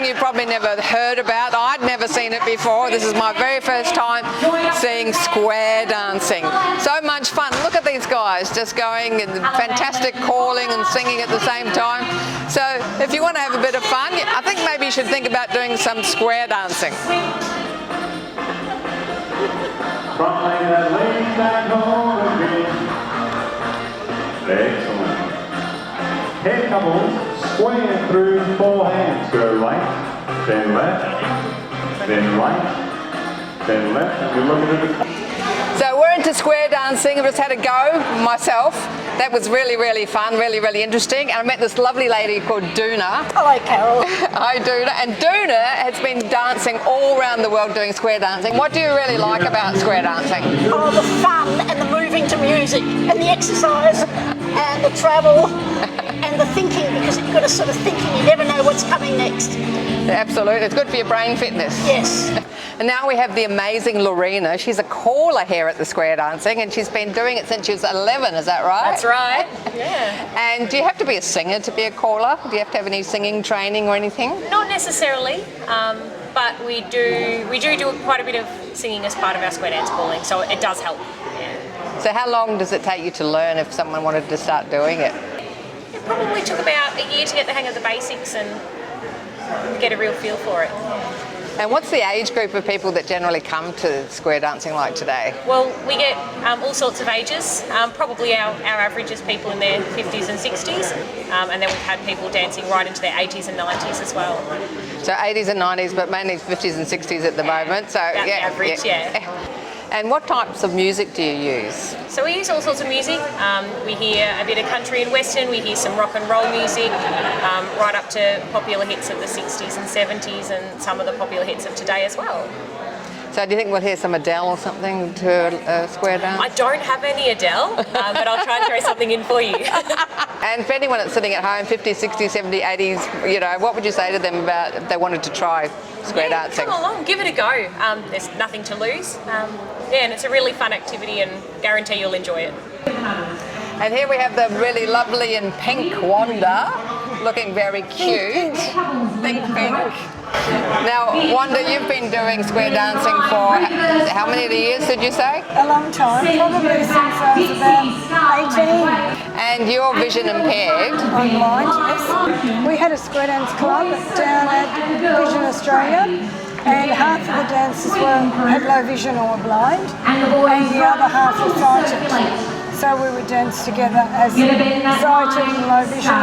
something you probably never heard about. I'd never seen it before. This is my very first time seeing square dancing. So much fun. Look at these guys just going and fantastic calling and singing at the same time. So if you want to have a bit of fun, I think maybe you should think about doing some square dancing. Excellent. Head couples, square through 4 hands. Go right, then left, then right, then left. And we're looking at the... So we're into square dancing. I just had a go myself. That was really, really fun, really, really interesting. And I met this lovely lady called Doona. Hello, Carol. Hi, Doona. And Doona has been dancing all around the world doing square dancing. What do you really like about square dancing? Oh, the fun and the moving to music and the exercise and the travel and the thinking, because you've got to sort of think and you never know what's coming next. Absolutely. It's good for your brain fitness. Yes. And now we have the amazing Laurina. She's a caller here at the square dancing, and she's been doing it since she was 11, is that right? That's right, yeah. And do you have to be a singer to be a caller? Do you have to have any singing training or anything? Not necessarily, but we do quite a bit of singing as part of our square dance calling, so it does help. Yeah. So how long does it take you to learn if someone wanted to start doing it? It probably took about a year to get the hang of the basics and get a real feel for it. And what's the age group of people that generally come to square dancing like today? Well, we get all sorts of ages. Probably our average is people in their 50s and 60s, and then we've had people dancing right into their 80s and 90s as well. So 80s and 90s, but mainly 50s and 60s at the moment. So about the average, yeah. And what types of music do you use? So we use all sorts of music. We hear a bit of country and western, we hear some rock and roll music, right up to popular hits of the 60s and 70s and some of the popular hits of today as well. So do you think we'll hear some Adele or something to a square dance? I don't have any Adele, but I'll try and throw something in for you. And for anyone that's sitting at home, 50s, 60s, 70s, 80s, you know, what would you say to them about if they wanted to try square dancing? Come along, give it a go. There's nothing to lose. And it's a really fun activity and guarantee you'll enjoy it. And here we have the really lovely and pink Wanda, looking very cute. Pink. Now, Wanda, you've been doing square dancing for how many years did you say? A long time, probably since I was about 18. And you're vision impaired? I'm blind, yes. We had a square dance club down at Vision Australia, and half of the dancers had low vision or were blind, and the other half were sighted. So we would dance together as sighted, low vision,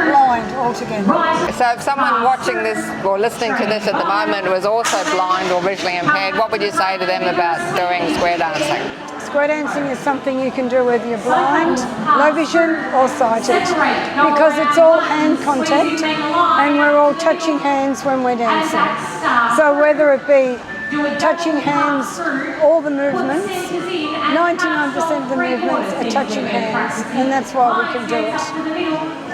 blind all together. So if someone watching this or listening to this at the moment was also blind or visually impaired, what would you say to them about doing square dancing? Square dancing is something you can do whether you're blind, low vision or sighted, because it's all hand contact and we're all touching hands when we're dancing. So whether it be touching hands, all the movements, 99% of the movements are touching hands, and that's why we can do it.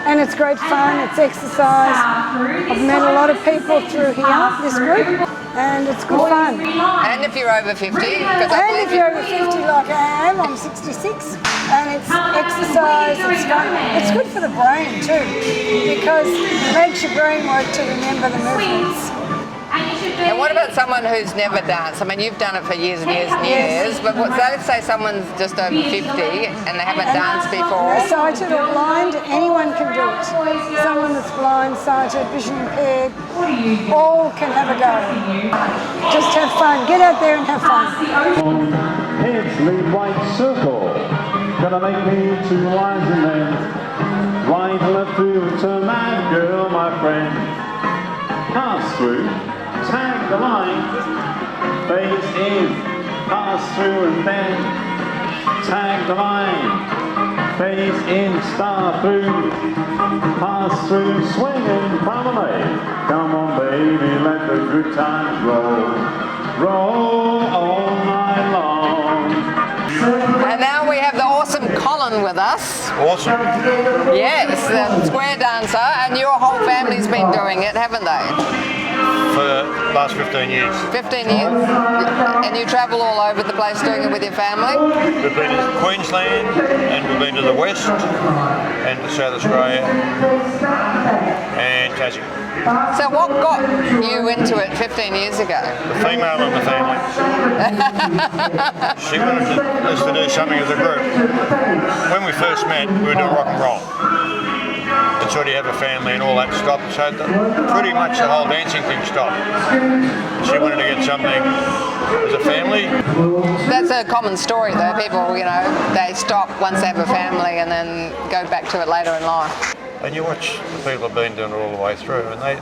And it's great fun, it's exercise. I've met a lot of people through here, this group, and it's good fun. And if you're over 50? And if you're over 50 like I am, I'm 66, and it's exercise, it's fun. It's good for the brain too, because it makes your brain work to remember the movements. And what about someone who's never danced? I mean, you've done it for years and years and years, but let's say someone's just over 50 and they haven't danced before. Sighted or blind, anyone can do it. Someone that's blind, sighted, vision impaired, all can have a go. Just have fun. Get out there and have fun. Heads lead right circle. Gonna make me 2 lines and then right left through to mad girl, my friend. Pass through. Tag the line, face in, pass through and then tag the line, face in, star through, pass through, swing and promenade. Come on baby, let the good times roll, roll all night long. And now we have the awesome Colin with us. Awesome. Yes, the square dancer, and your whole family's been doing it, haven't they? For the last 15 years. 15 years? And you travel all over the place doing it with your family? We've been to Queensland, and we've been to the West, and to South Australia, and Tassie. So what got you into it 15 years ago? The female in the family. She wanted us to do something as a group. When we first met, we were doing rock and roll. And sort of have a family and all that stopped, so pretty much the whole dancing thing stopped. She wanted to get something as a family. That's a common story though, people, you know, they stop once they have a family and then go back to it later in life. And you watch the people who've been doing it all the way through, and they're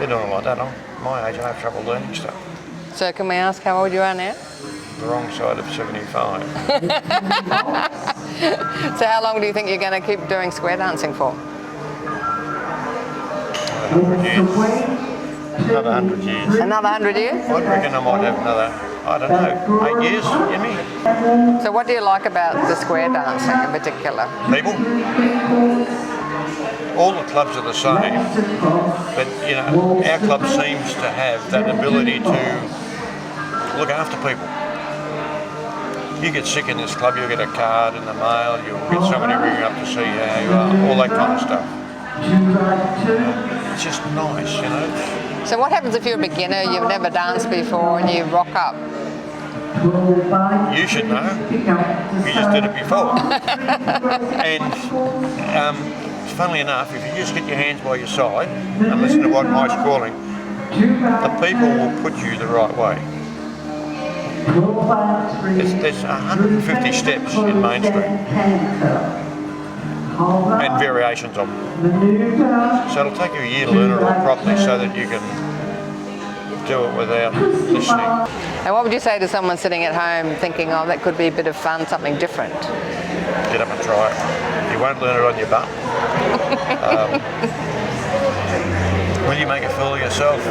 doing it like that. I'm my age, I have trouble learning stuff. So can we ask how old you are now? The wrong side of 75. So how long do you think you're going to keep doing square dancing for? 100 years. Another 100 years. Another 100 years? I reckon I might have another, I don't know, 8 years, Jimmy. So what do you like about the square dancing in particular? People. All the clubs are the same, but you know, our club seems to have that ability to look after people. You get sick in this club, you'll get a card in the mail, you'll get somebody ringing up to see how you are, all that kind of stuff. It's just nice, you know. So what happens if you're a beginner, you've never danced before, and you rock up? You should know. You just did it before. And funnily enough, if you just get your hands by your side and listen to what Mike's calling, the people will put you the right way. There's 150 steps in Main Street and variations of them. So it'll take you a year to learn it all properly so that you can do it without listening. And what would you say to someone sitting at home thinking, oh, that could be a bit of fun, something different? Get up and try it. You won't learn it on your butt. Will you make a fool of yourself?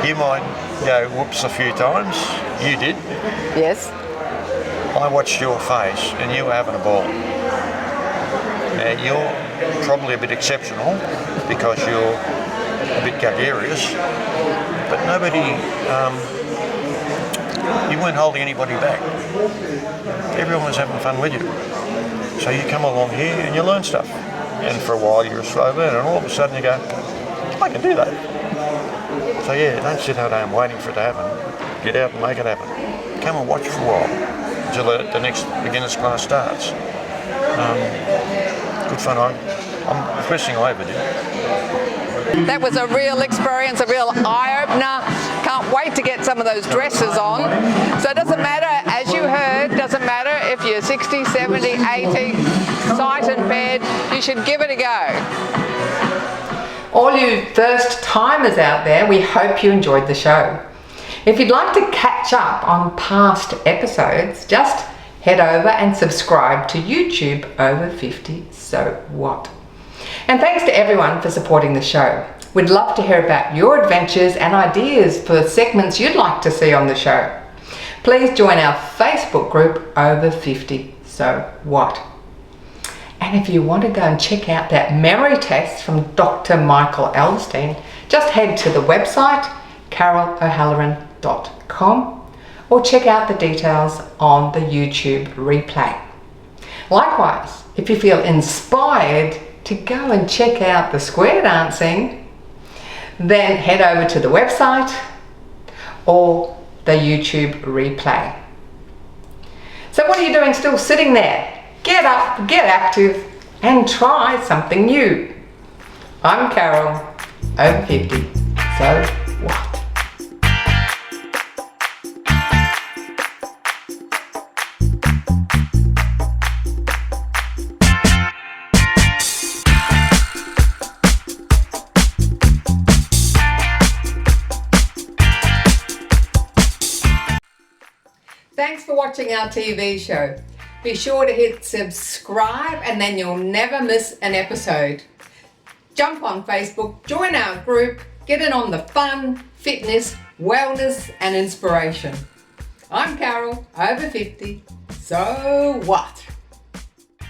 You might go whoops a few times. You did. Yes. I watched your face and you were having a ball. Now you're probably a bit exceptional because you're a bit gregarious, but nobody, you weren't holding anybody back. Everyone was having fun with you. So you come along here and you learn stuff. And for a while you're a slow learner, and all of a sudden you go, I can do that. So yeah, don't sit at home waiting for it to happen. Get out and make it happen. Come and watch for a while until the next beginner's class starts. Good fun. I'm the first thing I ever did. That was a real experience, a real eye-opener. Can't wait to get some of those dresses on. So it doesn't matter, as you heard, doesn't matter if you're 60, 70, 80, sight impaired, you should give it a go. All you first timers out there, we hope you enjoyed the show. If you'd like to catch up on past episodes, just head over and subscribe to YouTube Over 50 So What. And thanks to everyone for supporting the show. We'd love to hear about your adventures and ideas for segments you'd like to see on the show. Please join our Facebook group Over 50 So What. And if you want to go and check out that memory test from Dr. Michael Elstein, just head to the website carolohalloran.com or check out the details on the YouTube replay. Likewise, if you feel inspired to go and check out the square dancing, then head over to the website or the YouTube replay. So what are you doing still sitting there? Get up, get active, and try something new. I'm Carol, over 50, so what? Thanks for watching our TV show. Be sure to hit subscribe and then you'll never miss an episode. Jump on Facebook, join our group, get in on the fun, fitness, wellness and inspiration. I'm Carol, over 50, so what?